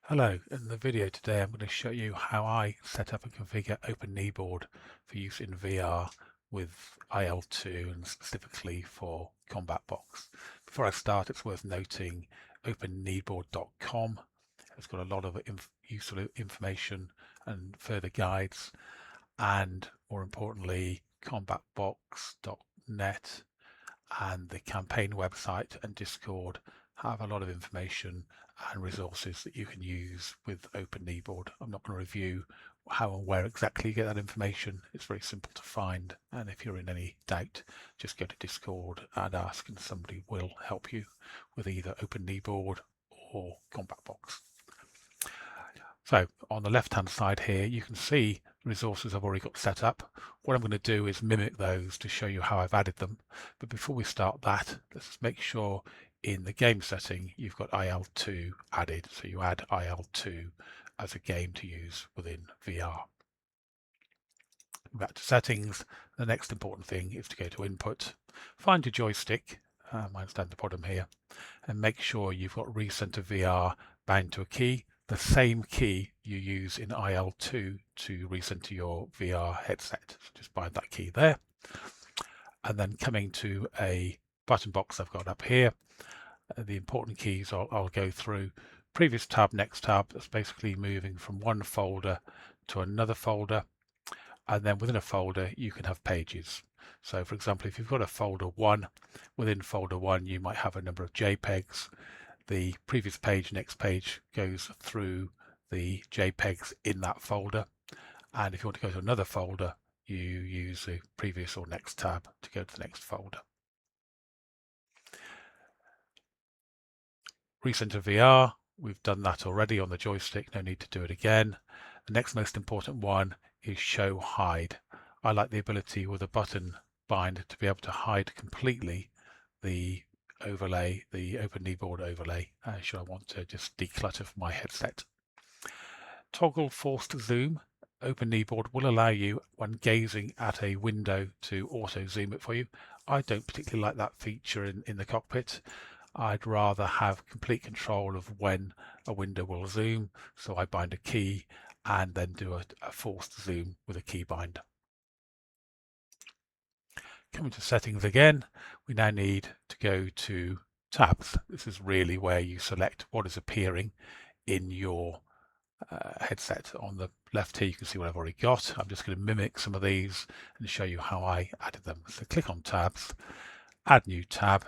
Hello, in the video today I'm going to show you how I set up and configure OpenKneeBoard for use in VR with IL2 and specifically for Combat Box. Before I start, it's worth noting OpenKneeBoard.com. It's got a lot of useful information and further guides, and more importantly combatbox.net and the campaign website and Discord have a lot of information and resources that you can use with OpenKneeBoard. I'm not going to review how and where exactly you get that information. It's very simple to find, and if you're in any doubt, just go to Discord and ask, and somebody will help you with either OpenKneeBoard or Combat Box. So on the left hand side here you can see resources I've already got set up. What I'm going to do is mimic those to show you how I've added them. But before we start that, let's just make sure in the game setting you've got IL2 added. So you add IL2 as a game to use within VR. Back to settings, the next important thing is to go to input, find your joystick, mine's down the bottom here, and make sure you've got recenter VR bound to a key, the same key you use in IL2 to recenter your VR headset. So just bind that key there. And then coming to a button box I've got up here, the important keys I'll go through. Previous tab, next tab, that's basically moving from one folder to another folder. And then within a folder, you can have pages. So for example, if you've got a folder 1, within folder 1, you might have a number of JPEGs. The previous page, next page goes through the JPEGs in that folder. And if you want to go to another folder, you use the previous or next tab to go to the next folder. Recenter VR, we've done that already on the joystick, no need to do it again. The next most important one is show hide. I like the ability with a button bind to be able to hide completely the overlay, the OpenKneeBoard overlay, should I want to just declutter my headset. Toggle forced zoom. OpenKneeBoard will allow you, when gazing at a window, to auto zoom it for you. I don't particularly like that feature in the cockpit. I'd rather have complete control of when a window will zoom, so I bind a key and then do a forced zoom with a key binder. Coming to settings again, we now need to go to tabs. This is really where you select what is appearing in your headset. On the left here you can see what I've already got. I'm just going to mimic some of these and show you how I added them. So click on tabs, add new tab,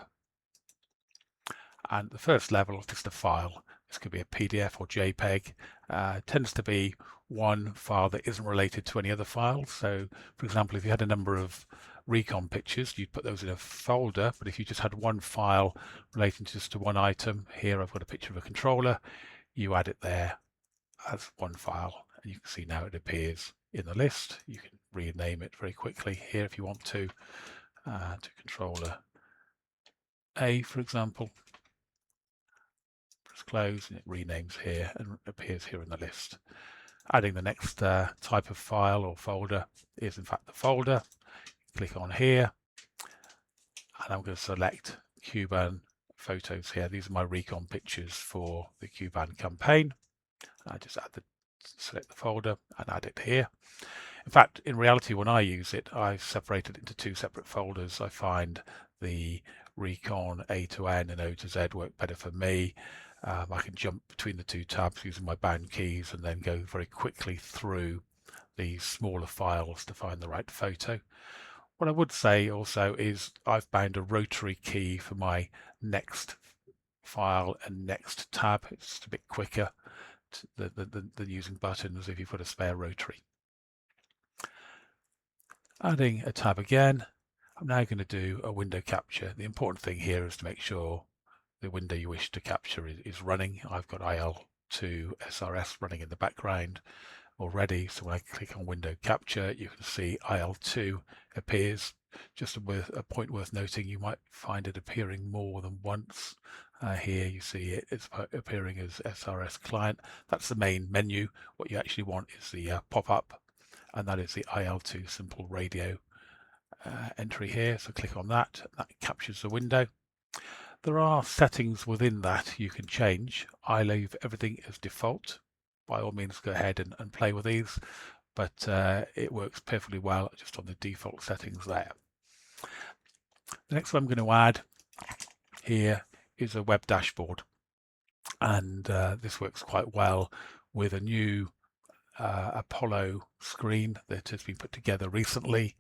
and the first level is just a file. This could be a PDF or JPEG. Tends to be one file that isn't related to any other files. So for example, if you had a number of Recon pictures, you'd put those in a folder, but if you just had one file relating just to one item, here I've got a picture of a controller, you add it there as one file, and you can see now it appears in the list. You can rename it very quickly here if you want to controller A, for example. Press close and it renames here and appears here in the list. Adding the next type of file or folder is in fact the folder. Click on here and I'm going to select Cuban photos here. These are my Recon pictures for the Cuban campaign. I just select the folder and add it here. In fact, in reality, when I use it, I've separated it into two separate folders. I find the Recon A to N and O to Z work better for me. I can jump between the two tabs using my bound keys and then go very quickly through these smaller files to find the right photo. What I would say also is I've bound a rotary key for my next file and next tab. It's just a bit quicker than using buttons if you've got a spare rotary. Adding a tab again, I'm now going to do a window capture. The important thing here is to make sure the window you wish to capture is running. I've got IL2 SRS running in the background already, so when I click on window capture you can see IL2 appears. Just a point worth noting, you might find it appearing more than once. Here you see it's appearing as SRS client. That's the main menu. What you actually want is the pop-up, and that is the IL2 simple radio entry here. So click on that. That captures the window. There are settings within that you can change. I leave everything as default. By all means, go ahead and play with these, but it works perfectly well just on the default settings there. The next one I'm going to add here is a web dashboard, and this works quite well with a new Apollo screen that has been put together recently.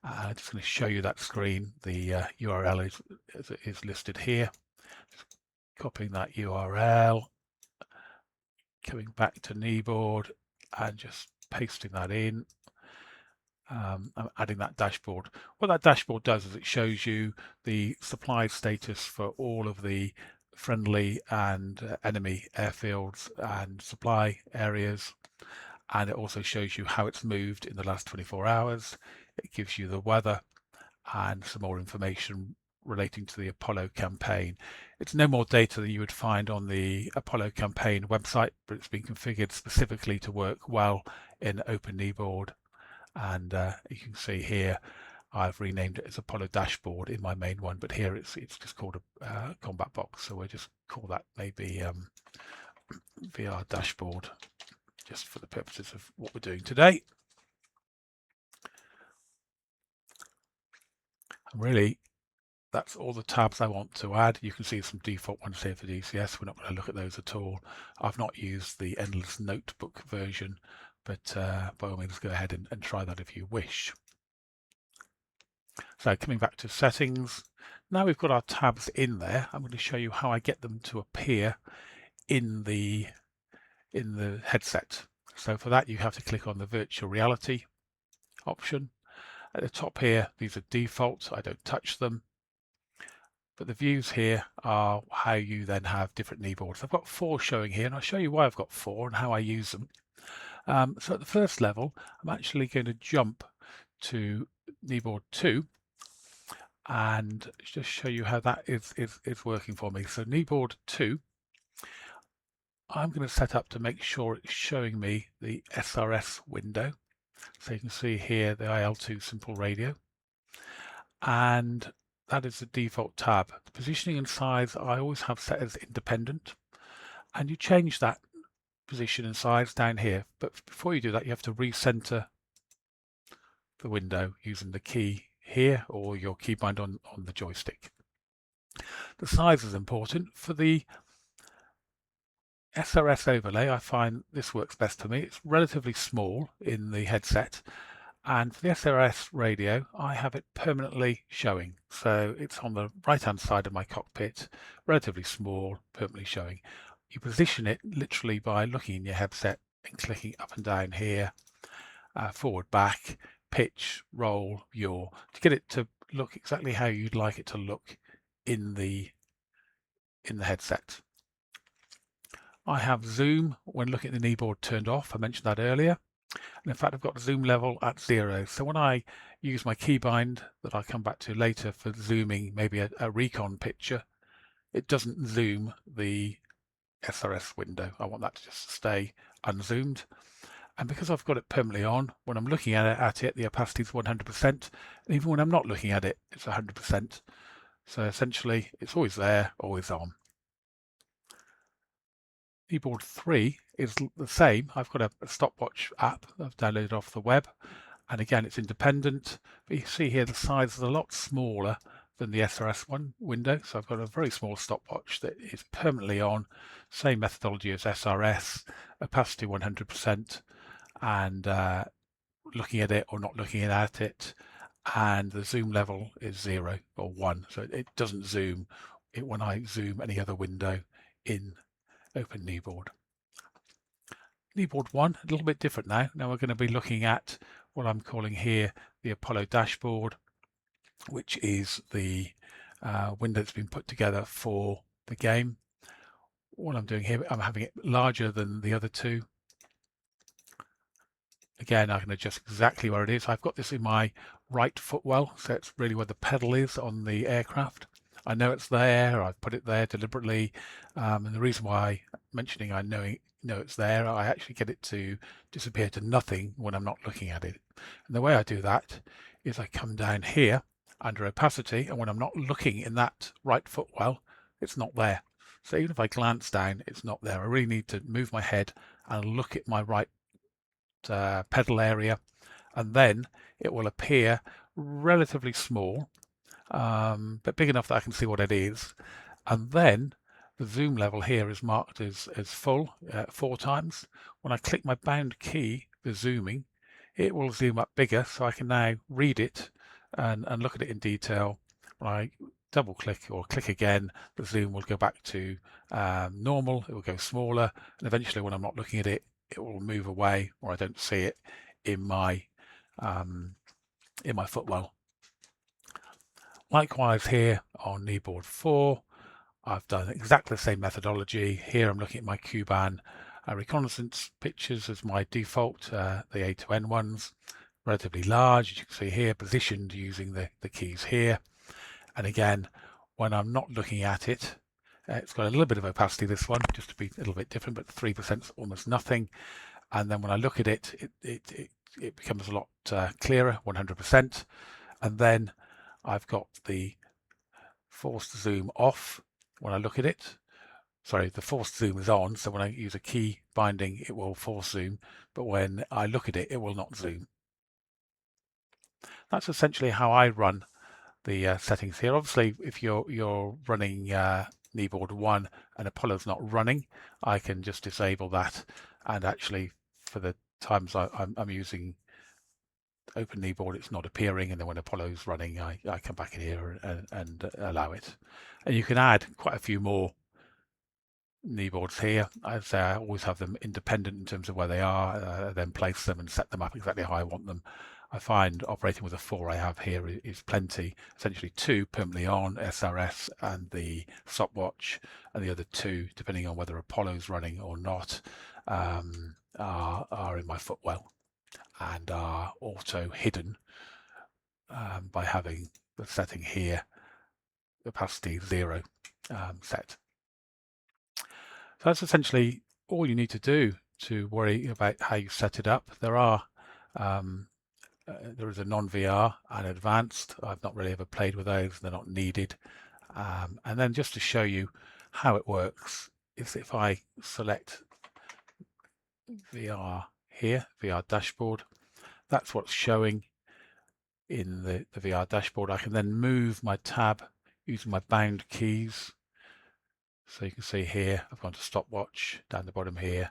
I'm just going to show you that screen. The URL is listed here. Just copying that URL, coming back to KneeBoard and just pasting that in. I'm adding that dashboard. What that dashboard does is it shows you the supply status for all of the friendly and enemy airfields and supply areas, and it also shows you how it's moved in the last 24 hours. It gives you the weather and some more information relating to the Apollo campaign. It's no more data than you would find on the Apollo campaign website, but it's been configured specifically to work well in OpenKneeBoard. And you can see here I've renamed it as Apollo Dashboard in my main one, but here it's just called a combat box, so we'll just call that maybe VR Dashboard, just for the purposes of what we're doing today. And really, that's all the tabs I want to add. You can see some default ones here for DCS. We're not going to look at those at all. I've not used the Endless Notebook version, but by all means, go ahead and try that if you wish. So coming back to settings, now we've got our tabs in there. I'm going to show you how I get them to appear in the headset. So for that, you have to click on the virtual reality option. At the top here, these are default. I don't touch them. But the views here are how you then have different kneeboards. I've got 4 showing here, and I'll show you why I've got 4 and how I use them. So at the first level, I'm actually going to jump to kneeboard 2 and just show you how that is working for me. So kneeboard 2, I'm going to set up to make sure it's showing me the SRS window. So you can see here the IL2 simple radio, and that is the default tab. The positioning and size I always have set as independent, and you change that position and size down here. But before you do that, you have to recenter the window using the key here or your keybind on the joystick. The size is important. For the SRS overlay, I find this works best for me. It's relatively small in the headset, and for the SRS radio, I have it permanently showing. So it's on the right-hand side of my cockpit, relatively small, permanently showing. You position it literally by looking in your headset and clicking up and down here, forward, back, pitch, roll, yaw, to get it to look exactly how you'd like it to look in the headset. I have zoom when looking at the kneeboard turned off. I mentioned that earlier. And in fact, I've got the zoom level at 0. So when I use my keybind that I'll come back to later for zooming maybe a Recon picture, it doesn't zoom the SRS window. I want that to just stay unzoomed. And because I've got it permanently on, when I'm looking at it, the opacity is 100%. And even when I'm not looking at it, it's 100%. So essentially, it's always there, always on. Kneeboard 3 is the same. I've got a stopwatch app I've downloaded off the web, and again it's independent, but you see here the size is a lot smaller than the SRS1 window, so I've got a very small stopwatch that is permanently on, same methodology as SRS, opacity 100%, and looking at it or not looking at it, and the zoom level is 0 or 1, so it doesn't zoom when I zoom any other window in OpenKneeBoard. Kneeboard 1, a little bit different now. Now we're going to be looking at what I'm calling here the Apollo dashboard, which is the window that's been put together for the game. What I'm doing here, I'm having it larger than the other 2. Again, I can adjust exactly where it is. I've got this in my right footwell, so it's really where the pedal is on the aircraft. I know it's there, I've put it there deliberately, and the reason why I'm mentioning I know it's there, I actually get it to disappear to nothing when I'm not looking at it. And the way I do that is I come down here under opacity, and when I'm not looking in that right footwell, it's not there. So even if I glance down, it's not there. I really need to move my head and look at my right pedal area, and then it will appear relatively small, but big enough that I can see what it is. And then the zoom level here is marked as full 4 times. When I click my bound key for zooming, it will zoom up bigger, so I can now read it and look at it in detail. When I double click or click again, the zoom will go back to normal. It will go smaller, and eventually when I'm not looking at it, it will move away, or I don't see it in my footwell. Likewise here on kneeboard 4, I've done exactly the same methodology. Here I'm looking at my Cuban reconnaissance pictures as my default, the A to N ones, relatively large, as you can see here, positioned using the keys here. And again, when I'm not looking at it, it's got a little bit of opacity, this one, just to be a little bit different, but 3% is almost nothing. And then when I look at it, it becomes a lot clearer, 100%. And then I've got the forced zoom off when I look at it. Sorry, the forced zoom is on, so when I use a key binding, it will force zoom, but when I look at it, it will not zoom. That's essentially how I run the settings here. Obviously, if you're running kneeboard 1 and Apollo's not running, I can just disable that, and actually for the times I'm using OpenKneeBoard, it's not appearing, and then when Apollo's running, I come back in here and allow it. And you can add quite a few more kneeboards here. I'd say I always have them independent in terms of where they are, then place them and set them up exactly how I want them. I find operating with the 4 I have here is plenty. Essentially 2 permanently on, SRS and the stopwatch, and the other 2, depending on whether Apollo's running or not, are in my footwell and are auto hidden by having the setting here, opacity 0 set. So that's essentially all you need to do to worry about how you set it up. There is a non-VR and advanced. I've not really ever played with those. They're not needed. And then just to show you how it works is if I select VR here, VR dashboard, that's what's showing in the VR dashboard. I can then move my tab using my bound keys. So you can see here, I've gone to stopwatch down the bottom here,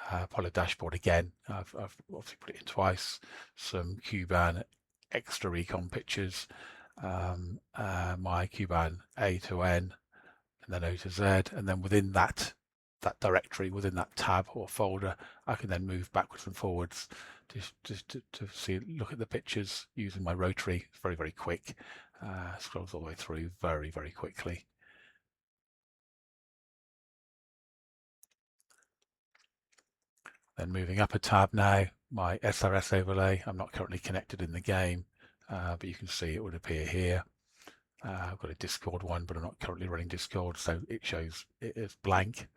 Apollo dashboard again. I've obviously put it in twice. Some Cuban extra Recon pictures, my Cuban A to N, and then O to Z, and then within that directory, within that tab or folder, I can then move backwards and forwards to see, look at the pictures using my rotary. It's very, very quick. Scrolls all the way through very, very quickly. Then moving up a tab now, my SRS overlay. I'm not currently connected in the game, but you can see it would appear here. I've got a Discord one, but I'm not currently running Discord, so it shows it is blank.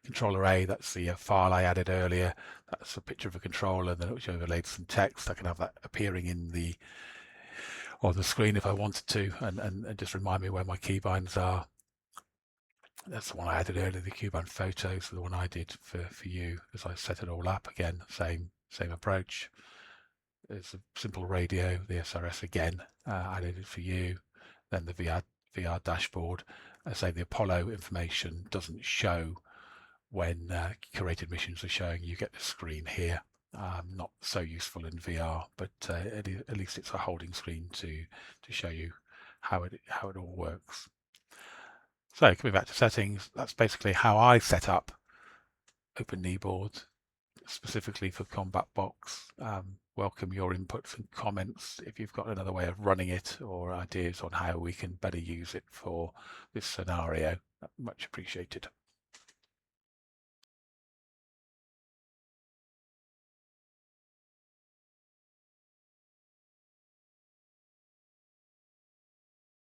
Controller A, that's the file I added earlier. That's a picture of a controller, then which overlaid some text. I can have that appearing in on the screen if I wanted to, and just remind me where my keybinds are. That's the one I added earlier, the Cuban photos, so the one I did for you as I set it all up. Again, same approach. It's a simple radio, the SRS again, I did it for you. Then the VR dashboard. I say the Apollo information doesn't show when curated missions are showing. You get the screen here. Not so useful in VR, but at least it's a holding screen to show you how it all works. So coming back to settings, that's basically how I set up OpenKneeBoard specifically for Combat Box. Welcome your inputs and comments if you've got another way of running it or ideas on how we can better use it for this scenario. Much appreciated.